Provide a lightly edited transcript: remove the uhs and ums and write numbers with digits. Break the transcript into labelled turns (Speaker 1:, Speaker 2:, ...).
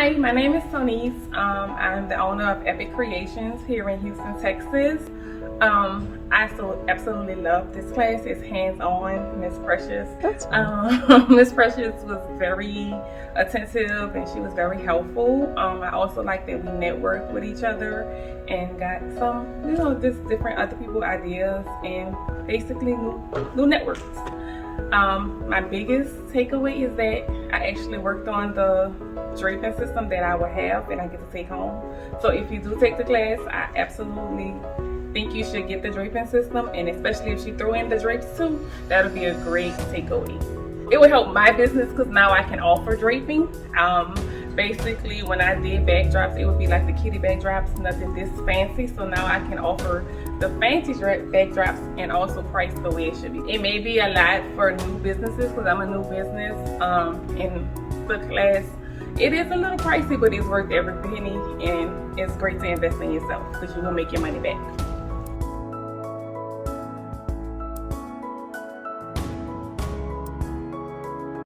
Speaker 1: Hi, my name is Tonice. I'm the owner of Epic Creations here in Houston, Texas. I absolutely love this class. It's hands-on. Miss Precious. Miss Precious was very attentive and she was very helpful. I also like that we networked with each other and got some, just different other people ideas and basically new networks. My biggest takeaway is that I actually worked on the draping system that I will have and I get to take home. So if you do take the class, I absolutely think you should get the draping system, and especially if you throw in the drapes too, that'll be a great takeaway. It will help my business because now I can offer draping. Basically when I did backdrops, it would be like the kitty backdrops, nothing this fancy. So now I can offer the fancy backdrops and also price the way it should be. It may be a lot for new businesses because I'm a new business, and the class, it is a little pricey, but it's worth every penny, and it's great to invest in yourself because you will make your money back.